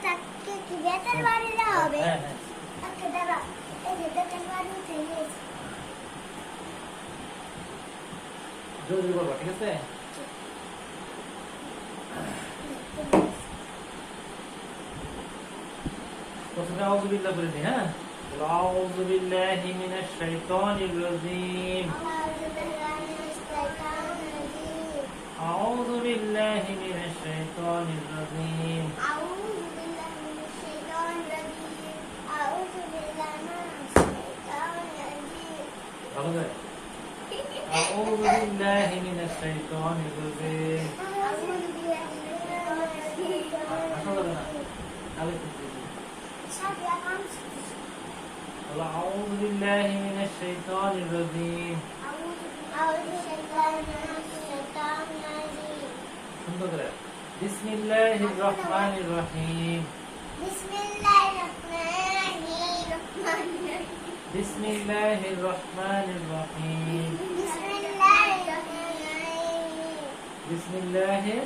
চাককে কি বেতের বাড়ি দেওয়া হবে? ওকে দাঁড়া, এই যে বেতের বাড়ি উঠে গিয়েছে। জলদি বলবা, ঠিক আছে? প্রথমে আউযু বিল্লাহ বলে দিই, হ্যাঁ? আউযু বিল্লাহি মিনাশ শাইতানির রাজীম। আউযু বিল্লাহি মিনাশ শাইতানির রাজীম। আউযু বিল্লাহি মিনাশ শাইতানির রাজীম। আউযু বিল্লাহি মিনাশ শাইতানির রাজীম। ভালো করে। আউযু বিল্লাহি মিনাশ শাইতানির রাজীম। আউযু বিল্লাহি মিনাশ শাইতানির রাজীম। আসো করে না। আগে থেকে। সাদিয়া কাম أعوذ بالله من الشيطان الرجيم. আউযু বিল্লাহি মিনাশ শাইতানির রাজীম। সুন্দর করে। বিসমিল্লাহির রহমানির রহিম। বিসমিল্লাহির রহমানির রহিম। বিসমিল্লাহির রহমানির রহিম। বিসমিল্লাহির রহমানির রহিম। বিসমিল্লাহির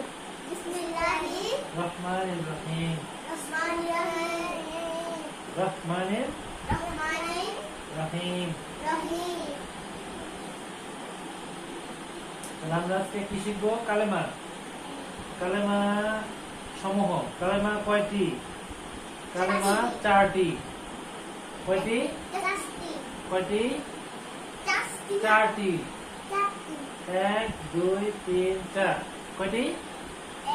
বিসমিল্লাহির রহমানির রহিম। রহমানির রহিম। রহমানির রহমানির রহিম। রহিম। তাহলে আমরা আজকে কি শিখবো? কালেমা। কালেমা সমূহ। কালেমা কয়টি? কালেমা 4টি। কয়টি? চারটি। কয়টি? চারটি। 4টি। চারটি। 1 2 3 4। কয়টি?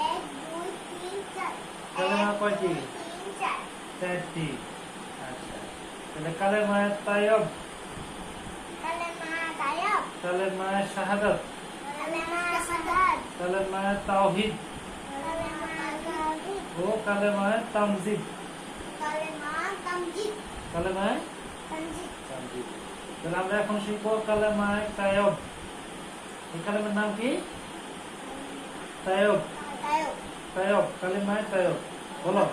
1 2 3 4। কালেমা কয়টি? 3 4। 4টি। আচ্ছা, তাহলে কালেমা তাইয়ব, কালেমা তাইয়ব। কালেমা শাহাদাত, কালেমা সাদাত। কালেমা তাওহীদ কালেমা তাওহীদ। ও কালেমা তামজিদ। কালেমা তামজিদ। কালেমা তামজিদ। তামজিদ। তাহলে আমরা এখন শিখবো কালেমা তাইয়ব। এই কালেমার নাম কি? তাইয়ব। তাইয়ব। তাইয়ব, কালেমা তাইয়ব। বলো,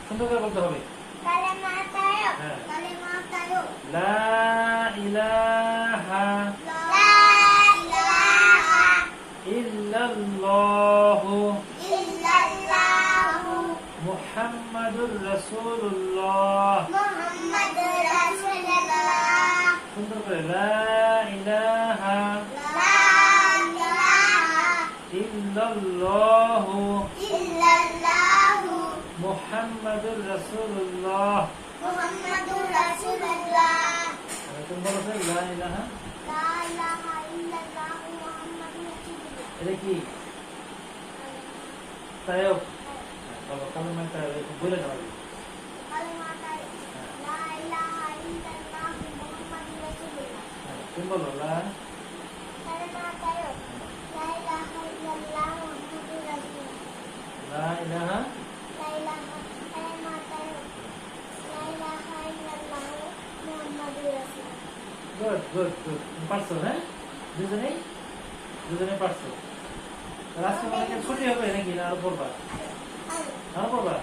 সুন্দর করে বলতে হবে। কালেমা তাইয়ব। হ্যাঁ। কালেমা তাইয়ব। লা ইলাহা লা ইলাহা ইল্লাল্লাহু ইল্লাল্লাহু মুহাম্মাদুর রাসূলুল্লাহ। মুহাম্মাদুর রাসূলুল্লাহ। সুন্দর করে। লা ইলাহা লা ইলাহা ইল্লাল্লাহু ইল্লাল্লাহু মুহাম্মাদুর রাসূলুল্লাহ। মুহাম্মাদুর রাসূলুল্লাহ। তুমি বলো লা ইলাহা। লা ইলাহা ইল্লাল্লাহু মুহাম্মাদুর রাসূলুল্লাহ। এটা কি? তাইয়ব। বলো কালেমা তাইয়ব বলে দাও। কালেমা তাইয়ব। লা ইলাহা ইল্লাল্লাহু মুহাম্মাদুর রাসূলুল্লাহ। তুমি বলো লা কালেমা তাইয়ব। লা ইলাহা ইল্লাল্লাহু মুহাম্মাদুর রাসূলুল্লাহ। লা ইলাহা। লা ইলাহা কালেমা তাইয়ব। লা ইলাহা ইল্লাল্লাহু মুহাম্মাদুর রাসূলুল্লাহ। Good good good. পারছো, হ্যাঁ? দুজনে পারছো। আজকে অনেকে ছুটি হবে নাকি? না আরো পড়বা? আরো পড়বা?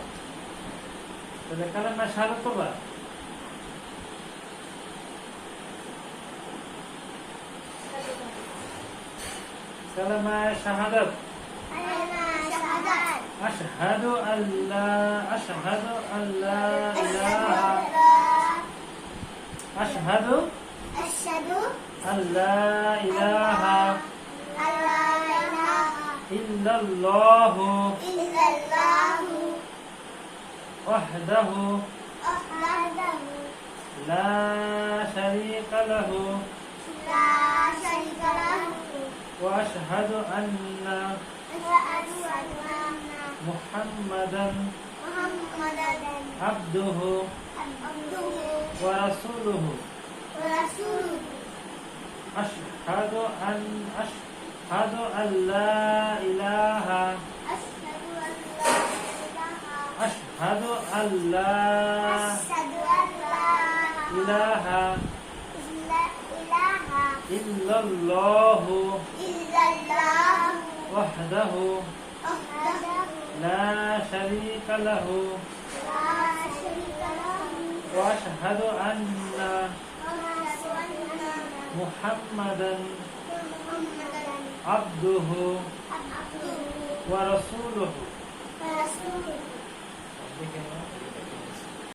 তাহলে কালেমা শাহাদাত পড়বা? কালেমা শাহাদাত। কালেমা শাহাদাত। আশহাদু আল্লা ইলাহা আশহাদু আশহাদু আল্লা ইলাহা আল্লা ইলাহা ইল্লাল্লাহু ইল্লাল্লাহু ওয়াহদাহু ওয়াহদাহু লা শারীকা লাহু লা শারীকা লাহু ওয়া আশহাদু আন্না ওয়া আশহাদু আন্না মুহাম্মাদান মুহাম্মাদান আবদুহু আবদুহু ওয়া রাসূলুহু। ওয়া রাসূলুহু। আশহাদু আল্লা ইলাহা আশহাদু আল্লা ইলাহা আশহাদু আল্লা আশহাদু আল্লা ইলাহা ইলাহা ইল্লাল্লাহু ইল্লাল্লাহু ওয়াহদাহু ওয়াহদাহু লা শারীকা লাহু লা শারীকা লাহু ওয়া আশহাদু আন্না ওয়া আশহাদু আন্না মুহাম্মাদান মুহাম্মাদান আবদুহু আবদুহু ওয়া রাসূলুহু। ওয়া রাসূলুহু।